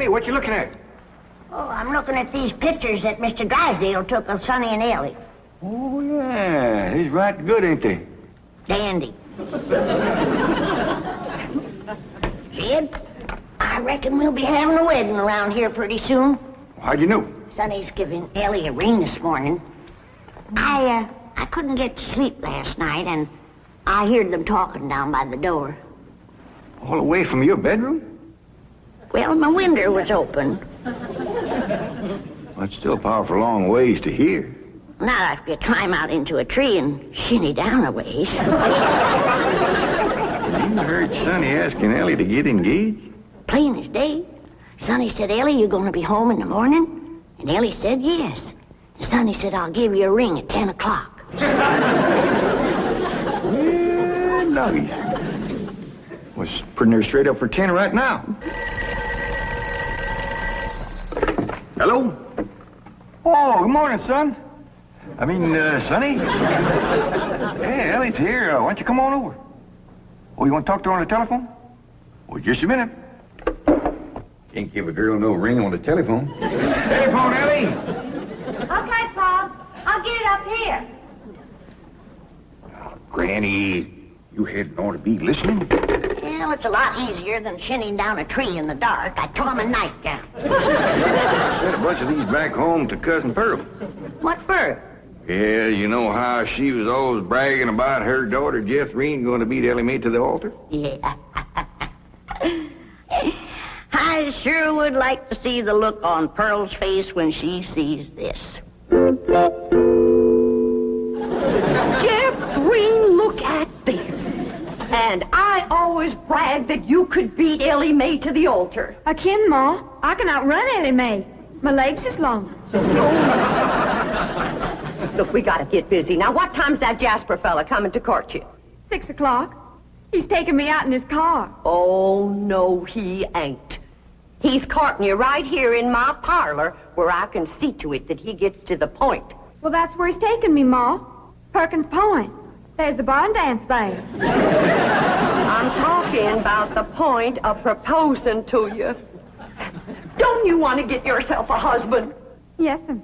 Granny, what you looking at? Oh, I'm looking at these pictures that Mr. Drysdale took of Sonny and Elly. Oh, yeah. He's right good, ain't they? Dandy. Jed, I reckon we'll be having a wedding around here pretty soon. How'd you know? Sonny's giving Elly a ring this morning. I couldn't get to sleep last night, and I heard them talking down by the door. All the way from your bedroom? Well, my window was open. That's still a powerful long ways to hear. Now I could climb out into a tree and shinny down a ways. You heard Sonny asking Elly to get engaged? Plain as day. Sonny said, Elly, you going to be home in the morning? And Elly said, yes. And Sonny said, I'll give you a ring at 10 o'clock. Yeah, nuggies. Was putting her straight up for 10 right now. Hello? Oh, good morning, son. Sonny? Hey, Elly's here. Why don't you come on over? Oh, you want to talk to her on the telephone? Well, just a minute. Can't give a girl no ring on the telephone. Telephone, Elly! Okay, Pa. I'll get it up here. Oh, Granny, you hadn't ought to be listening. Well, it's a lot easier than shinning down a tree in the dark. I took my nightgown. Sent a bunch of these back home to Cousin Pearl. What for? Yeah, you know how she was always bragging about her daughter, Jethrine, going to beat Elly Mae to the altar? Yeah. I sure would like to see the look on Pearl's face when she sees this. Jethrine, look at this. And I always bragged that you could beat Elly Mae to the altar. I can, Ma. I can outrun Elly Mae. My legs is long. Look, we gotta get busy. Now, what time's that Jasper fella coming to court you? 6 o'clock. He's taking me out in his car. Oh, no, he ain't. He's courting you right here in my parlor where I can see to it that he gets to the point. Well, that's where he's taking me, Ma. Perkins Point. There's a barn dance there. I'm talking about the point of proposing to you. Don't you want to get yourself a husband? Yes, sir.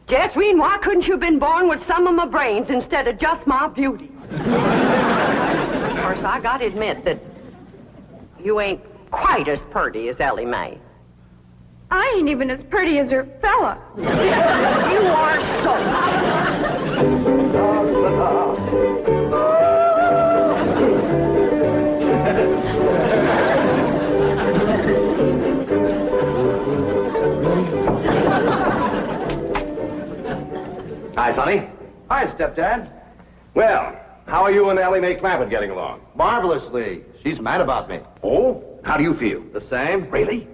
Jethrine, why couldn't you have been born with some of my brains instead of just my beauty? Of course, I gotta admit that you ain't quite as pretty as Elly Mae. I ain't even as pretty as her fella. You are so... Hi, Sonny. Hi, Stepdad. Well, how are you and Elly Mae Clampett getting along? Marvelously. She's mad about me. Oh? How do you feel? The same? Really?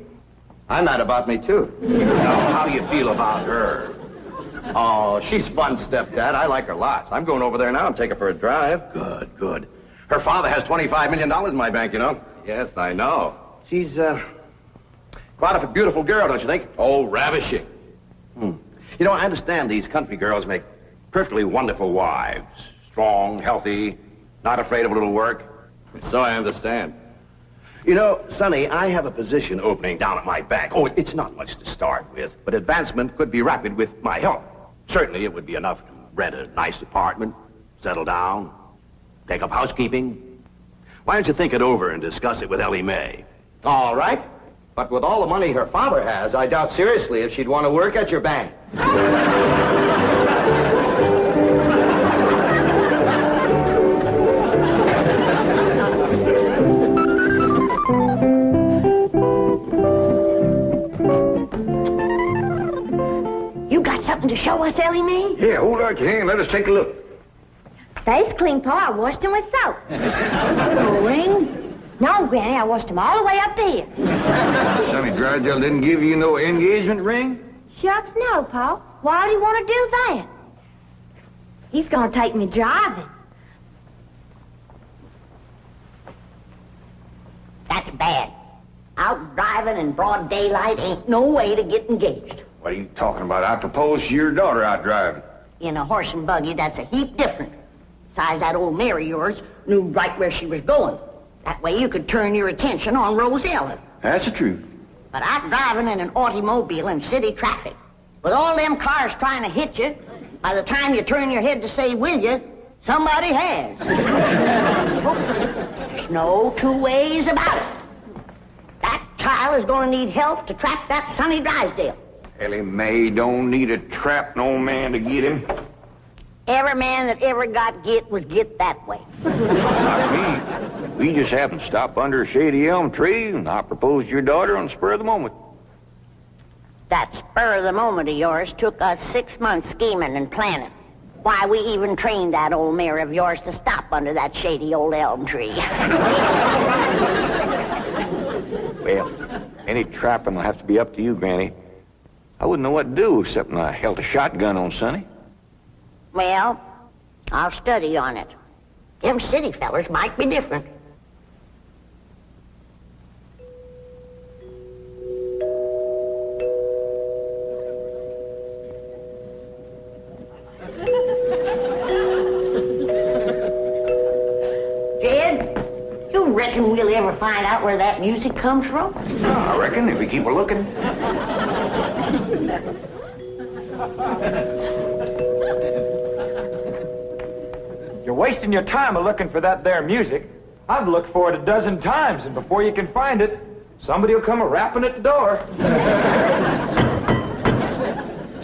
I'm mad about me, too. Now, how do you feel about her? Oh, she's fun, Stepdad. I like her lots. I'm going over there now and take her for a drive. Good, good. Her father has $25 million in my bank, you know. Yes, I know. She's, quite a beautiful girl, don't you think? Oh, ravishing. You know, I understand these country girls make perfectly wonderful wives. Strong, healthy, not afraid of a little work. So I understand. You know, Sonny, I have a position opening down at my bank. Oh, it's not much to start with, but advancement could be rapid with my help. Certainly, it would be enough to rent a nice apartment, settle down, take up housekeeping. Why don't you think it over and discuss it with Elly Mae? All right. But with all the money her father has, I doubt seriously if she'd want to work at your bank. You got something to show us, Elly Mae? Yeah, hold out your hand. Let us take a look. Face clean, Pa. I washed him with soap. No ring? No, Granny, I washed him all the way up to here. Sonny Drysdale didn't give you no engagement ring? Shucks, no, Pa. Why would he want to do that? He's going to take me driving. That's bad. Out driving in broad daylight ain't no way to get engaged. What are you talking about? I proposed to your daughter out driving. In a horse and buggy, that's a heap different. Besides, that old mare of yours knew right where she was going. That way you could turn your attention on Rosella. That's the truth. But I'm driving in an automobile in city traffic. With all them cars trying to hit you, by the time you turn your head to say, will you, somebody has. There's no two ways about it. That child is going to need help to trap that Sonny Drysdale. Ellie Mae don't need to trap no man to get him. Every man that ever got get was get that way. Not me. We just happened to stop under a shady elm tree, and I proposed to your daughter on the spur of the moment. That spur of the moment of yours took us 6 months scheming and planning. Why, we even trained that old mare of yours to stop under that shady old elm tree. Well, any trapping will have to be up to you, Granny. I wouldn't know what to do except when I held a shotgun on Sonny. Well, I'll study on it. Them city fellers might be different. Jed, you reckon we'll ever find out where that music comes from? I reckon if we keep a looking. You're wasting your time looking for that there music. I've looked for it a dozen times, and before you can find it, somebody will come a-rapping at the door.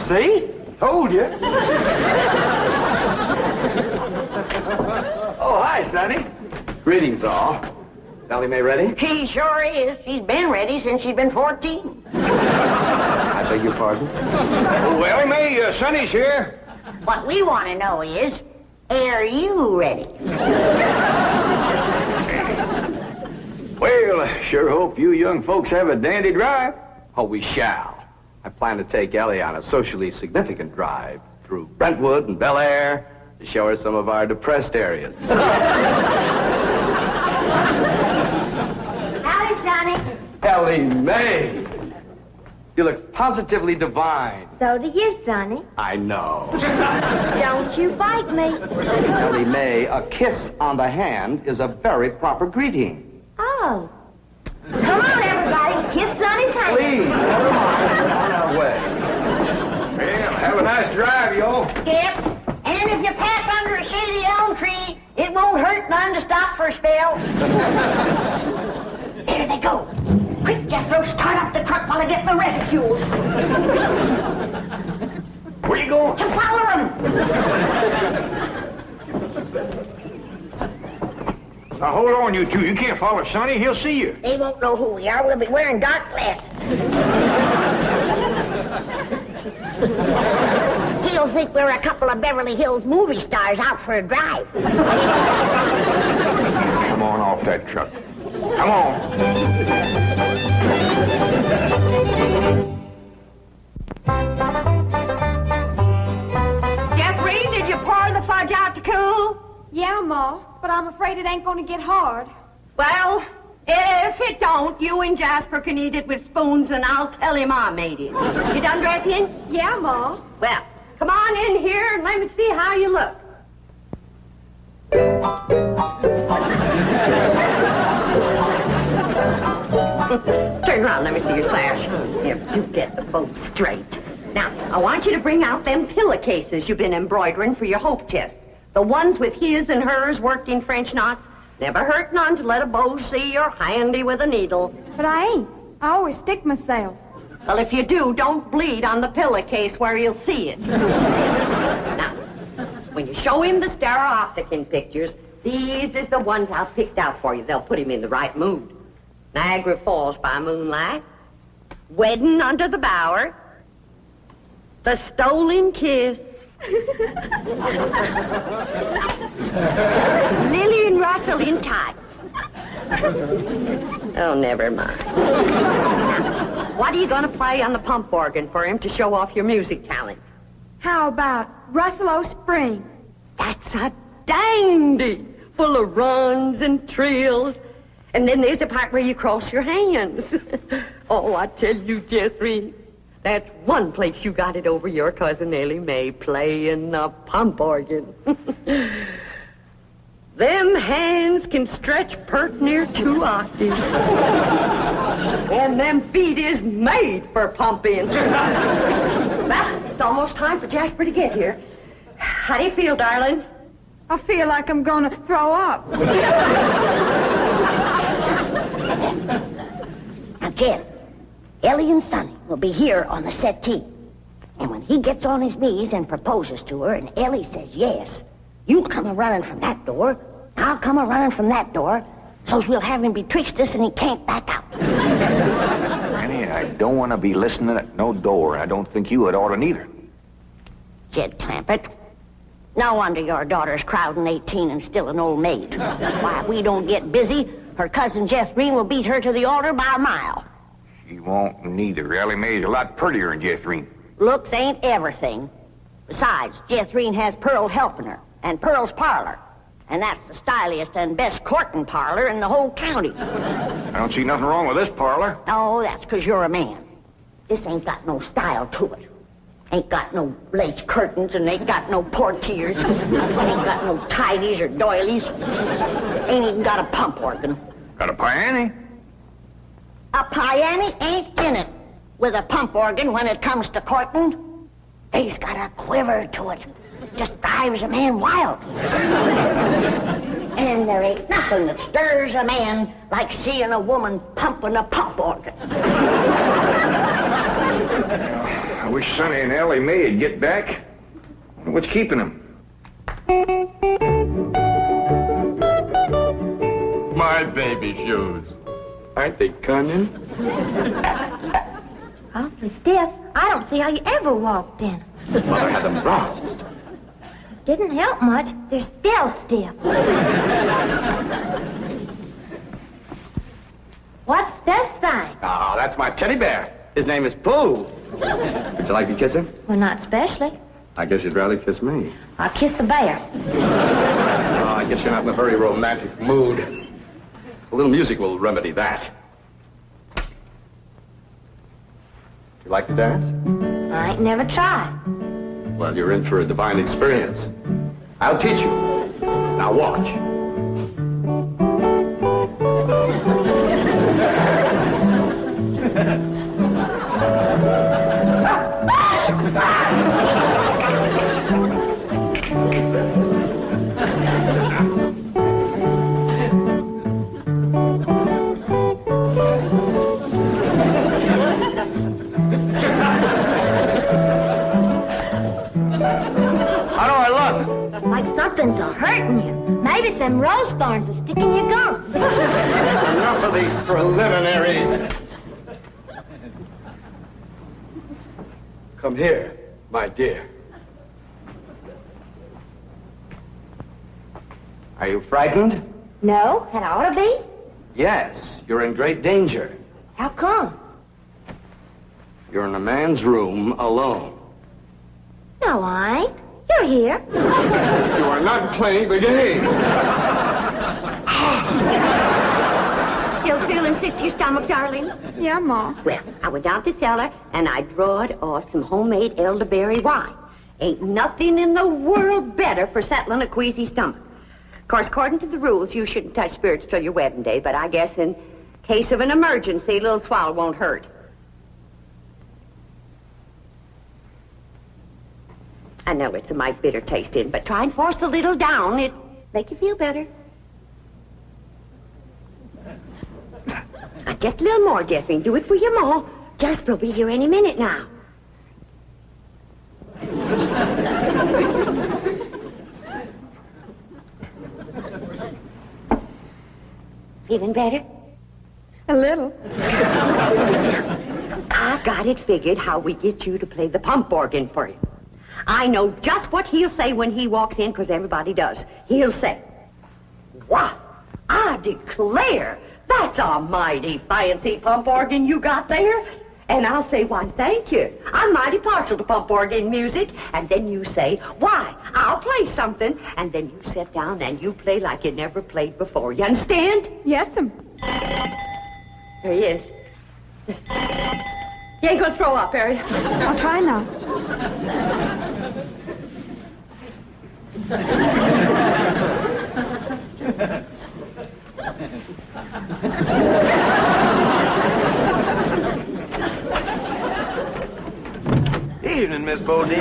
See? Told you. Oh, hi, Sonny. Greetings, all. Ellie Mae ready? She sure is. She's been ready since she's been 14. I beg your pardon? Oh, Ellie Mae, Sonny's here. What we want to know is, are you ready? Well, I sure hope you young folks have a dandy drive. Oh, we shall. I plan to take Ellie on a socially significant drive through Brentwood and Bel Air to show her some of our depressed areas. Howdy, Sonny. Ellie Mae! You look positively divine. So do you, Sonny. I know. Don't you bite me. Ellie Mae, a kiss on the hand is a very proper greeting. Oh. Come on, everybody. Kiss Sonny's hand. Please, never mind. We're on our way. Well, have a nice drive, y'all. Yep. And if you pass under a shady elm tree, it won't hurt none to stop for a spell. There they go. Quick, Jethro, start up the truck while I get the reticule. Where you going? To follow them. Now, hold on, you two. You can't follow Sonny. He'll see you. They won't know who we are. We'll be wearing dark glasses. He'll think we're a couple of Beverly Hills movie stars out for a drive. Come on off that truck. Come on. Jethrine, did you pour the fudge out to cool? Yeah, Ma, but I'm afraid it ain't going to get hard. Well, if it don't, you and Jasper can eat it with spoons, and I'll tell him I made it. You done dressing? Yeah, Ma. Well, come on in here and let me see how you look. Turn around, let me see your sash. Here, do get the bow straight. Now, I want you to bring out them pillowcases you've been embroidering for your hope chest. The ones with his and hers worked in French knots. Never hurt none to let a beau see you're handy with a needle. But I ain't. I always stick myself. Well, if you do, don't bleed on the pillowcase where you'll see it. Now, when you show him the stereopticon pictures, these is the ones I've picked out for you. They'll put him in the right mood. Niagara Falls by moonlight, Wedding under the Bower, The Stolen Kiss, Lily and Russell in tights. Oh, never mind. What are you going to play on the pump organ for him to show off your music talent? How about Russell O'Spring? That's a dandy, full of runs and trills. And then there's the part where you cross your hands. Oh, I tell you, Jethrine, that's one place you got it over your cousin Ellie Mae, playing the pump organ. Them hands can stretch pert near 2 octaves. And them feet is made for pumping. Well, it's almost time for Jasper to get here. How do you feel, darling? I feel like I'm gonna throw up. Now, Jen, Elly and Sonny will be here on the settee. And when he gets on his knees and proposes to her, and Elly says yes, you come a-running from that door, I'll come a-running from that door, so's we'll have him betwixt us and he can't back out. Annie, I don't want to be listening at no door. I don't think you would ought to neither. Jed Clampett, no wonder your daughter's crowding 18 and still an old maid. Why, if we don't get busy, her cousin Jethrine will beat her to the altar by a mile. She won't neither. Ellie Mae's a lot prettier than Jethrine. Looks ain't everything. Besides, Jethrine has Pearl helping her, and Pearl's parlor. And that's the styliest and best courting parlor in the whole county. I don't see nothing wrong with this parlor. Oh, that's 'cause you're a man. This ain't got no style to it. Ain't got no lace curtains and ain't got no portieres. Ain't got no tidies or doilies. Ain't even got a pump organ. Got a piano? A piano ain't in it with a pump organ when it comes to courting. They's got a quiver to it. Just drives a man wild. And there ain't nothing that stirs a man like seeing a woman pumping a pump organ. I wish Sonny and Ellie Mae'd get back. Wonder what's keeping them? My baby shoes. Aren't they cunning? Awfully stiff. I don't see how you ever walked in. Mother had them bronzed. Didn't help much. They're still stiff. What's this thing? Oh, that's my teddy bear. His name is Pooh. Would you like to kiss him? Well, not especially. I guess you'd rather kiss me. I'll kiss the bear. Oh, I guess you're not in a very romantic mood. A little music will remedy that. You like to dance? I ain't never tried. Well, you're in for a divine experience. I'll teach you. Now watch. How do I look? Like something's a-hurting you. Maybe some rose thorns are sticking your gums. Enough of the preliminaries. Come here, my dear. Are you frightened? No, that ought to be. Yes, you're in great danger. How come? You're in a man's room alone. No, I ain't. You're here. You are not playing the game. Still feeling sick to your stomach, darling? Yeah, Ma. Well, I went down to the cellar and I drawed off some homemade elderberry wine. Ain't nothing in the world better for settling a queasy stomach. Of course, according to the rules, you shouldn't touch spirits till your wedding day, but I guess in case of an emergency, a little swallow won't hurt. I know it's a mite bitter tasting, but try and force a little down. It make you feel better. Now, just a little more, Jethrine. Do it for your ma. Jasper will be here any minute now. Feeling better? A little. I got it figured how we get you to play the pump organ for you. I know just what he'll say when he walks in, because everybody does. He'll say, "Wow, I declare, that's a mighty fancy pump organ you got there." And I'll say, "Why, thank you. I'm mighty partial to pump organ music." And then you say, "Why, I'll play something." And then you sit down and you play like you never played before. You understand? Yes'm. There he is. You ain't gonna throw up, Harry. I'll try now. Miss Bodine.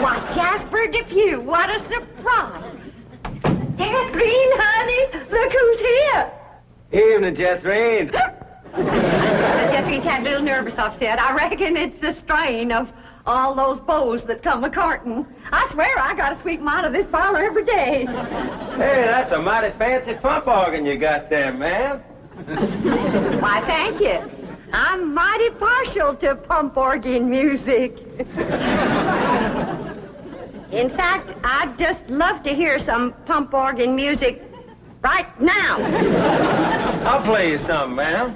Why, Jasper Depew, what a surprise. Jethrine, honey, look who's here. Evening, Jethrine. Jethrine's had a little nervous upset. I reckon it's the strain of all those beaux that come a-courting. I swear I got to sweep them out of this parlor every day. Hey, that's a mighty fancy pump organ you got there, ma'am. Why, thank you. I'm mighty partial to pump organ music. In fact, I'd just love to hear some pump organ music right now. I'll play you some, ma'am.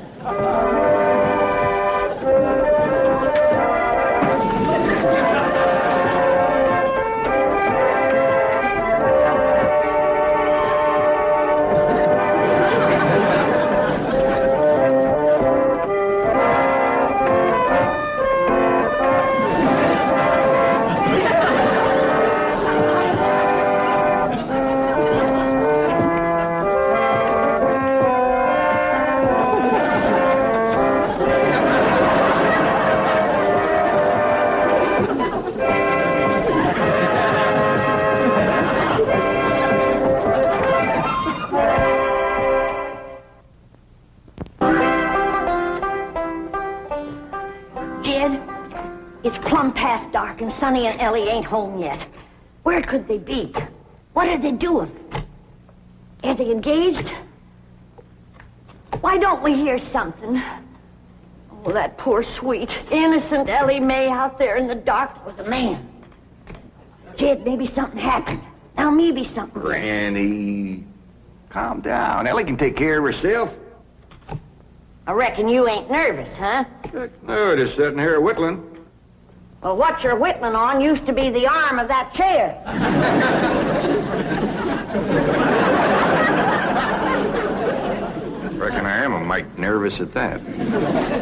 It's plumb past dark, and Sonny and Elly ain't home yet. Where could they be? What are they doing? Are they engaged? Why don't we hear something? Oh, that poor, sweet, innocent Elly May out there in the dark with a man. Jed, maybe something happened. Now maybe something... Granny, calm down. Elly can take care of herself. I reckon you ain't nervous, huh? No, just sitting here whittling. Well, what you're whittling on used to be the arm of that chair. Reckon I am a mite nervous at that.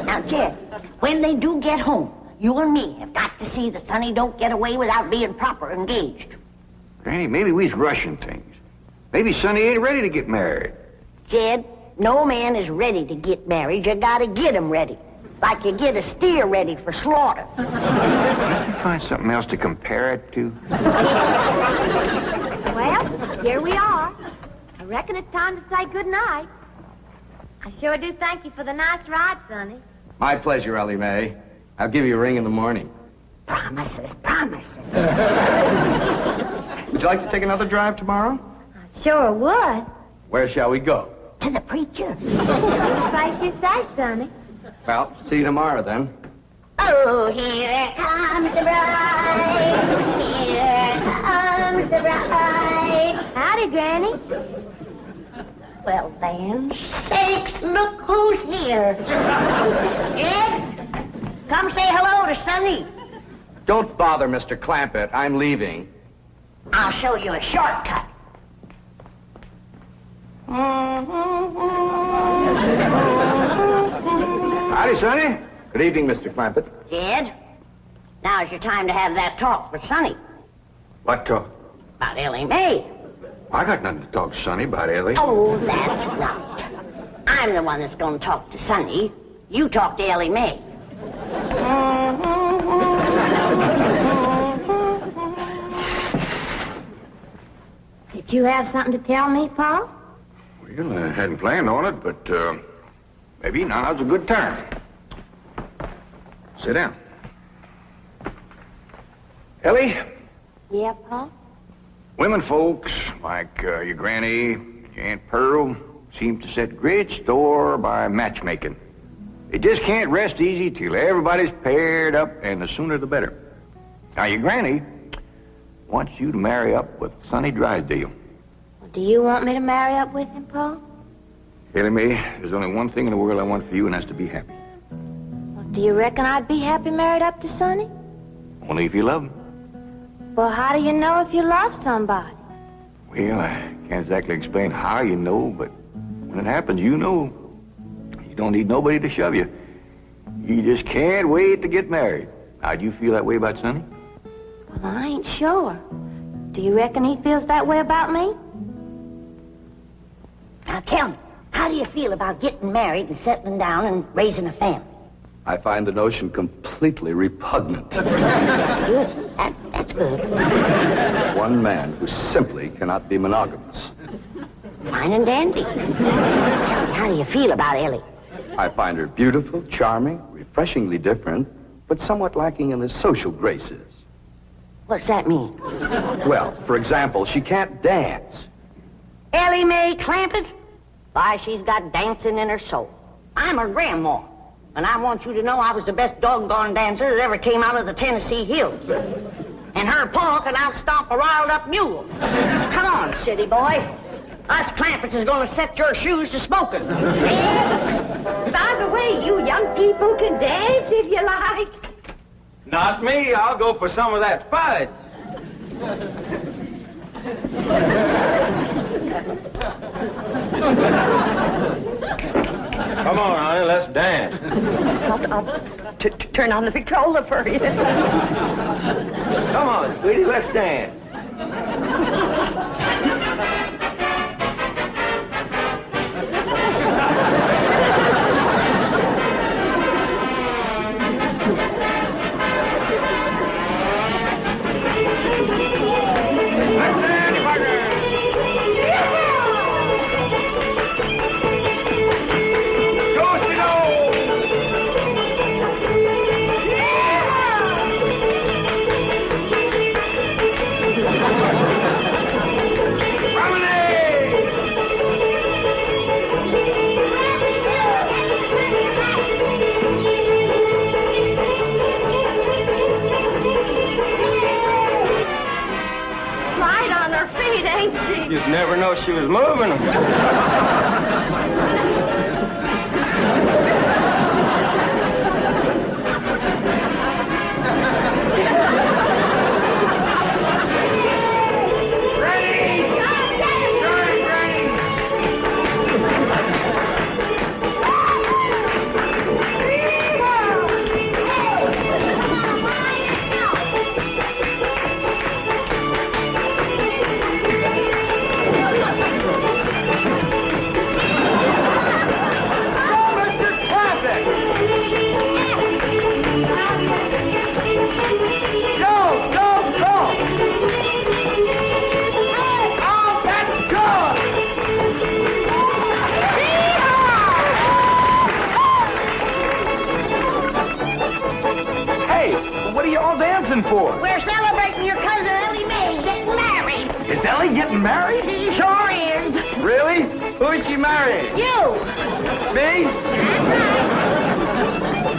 Now, Jed, when they do get home, you and me have got to see that Sonny don't get away without being proper engaged. Granny, maybe we's rushing things. Maybe Sonny ain't ready to get married. Jed, no man is ready to get married. You gotta get him ready. Like you get a steer ready for slaughter. Can't you find something else to compare it to? Well, here we are. I reckon it's time to say good night. I sure do thank you for the nice ride, Sonny. My pleasure, Elly May. I'll give you a ring in the morning. Promises, promises. Would you like to take another drive tomorrow? I sure would. Where shall we go? To the preacher. Any place you say, Sonny. Well, see you tomorrow, then. Oh, here comes the bride. Here comes the bride. Howdy, Granny. Well, then, sakes, look who's here. Jed, come say hello to Sonny. Don't bother, Mr. Clampett. I'm leaving. I'll show you a shortcut. Howdy, Sonny. Good evening, Mr. Clampett. Jed, now's your time to have that talk with Sonny What talk? about Elly May. I got nothing to talk to Sonny about, Elly. Oh, that's right. I'm the one that's going to talk to Sonny. You talk to Elly May. Did you have something to tell me, Paul? Well, I hadn't planned on it, but maybe now's a good time. Sit down. Elly, Yeah, Paul? women folks like your granny, your Aunt Pearl, seem to set great store by matchmaking. They just can't rest easy till everybody's paired up, and the sooner the better. Now, your granny wants you to marry up with Sonny Drysdale. Well, do you want me to marry up with him, Paul? Elly May, there's only one thing in the world I want for you, and that's to be happy. Well, do you reckon I'd be happy married up to Sonny? Only if you love him. Well, how do you know if you love somebody? Well, I can't exactly explain how you know, but when it happens, you know. You don't need nobody to shove you. You just can't wait to get married. Now, do you feel that way about Sonny? Well, I ain't sure. Do you reckon he feels that way about me? Now, tell me, how do you feel about getting married and settling down and raising a family? I find the notion completely repugnant. Good. That's good. One man who simply cannot be monogamous. Fine and dandy. How do you feel about Ellie? I find her beautiful, charming, refreshingly different, but somewhat lacking in the social graces. What's that mean? Well, for example, she can't dance. Ellie Mae Clampett? Why, she's got dancing in her soul. I'm her grandma, and I want you to know I was the best doggone dancer that ever came out of the Tennessee hills. And her pa can outstomp a riled-up mule. Come on, city boy. Us Clampetts is gonna set your shoes to smoking. By the way, you young people can dance if you like. Not me. I'll go for some of that fudge. Come on, honey, let's dance. I'll turn on the Victrola for you. Come on, sweetie, let's dance. You'd never know she was moving them. For? We're celebrating your cousin Ellie Mae getting married. Is Ellie getting married? She sure is. Really? Who is she marrying? You. Me? That's right.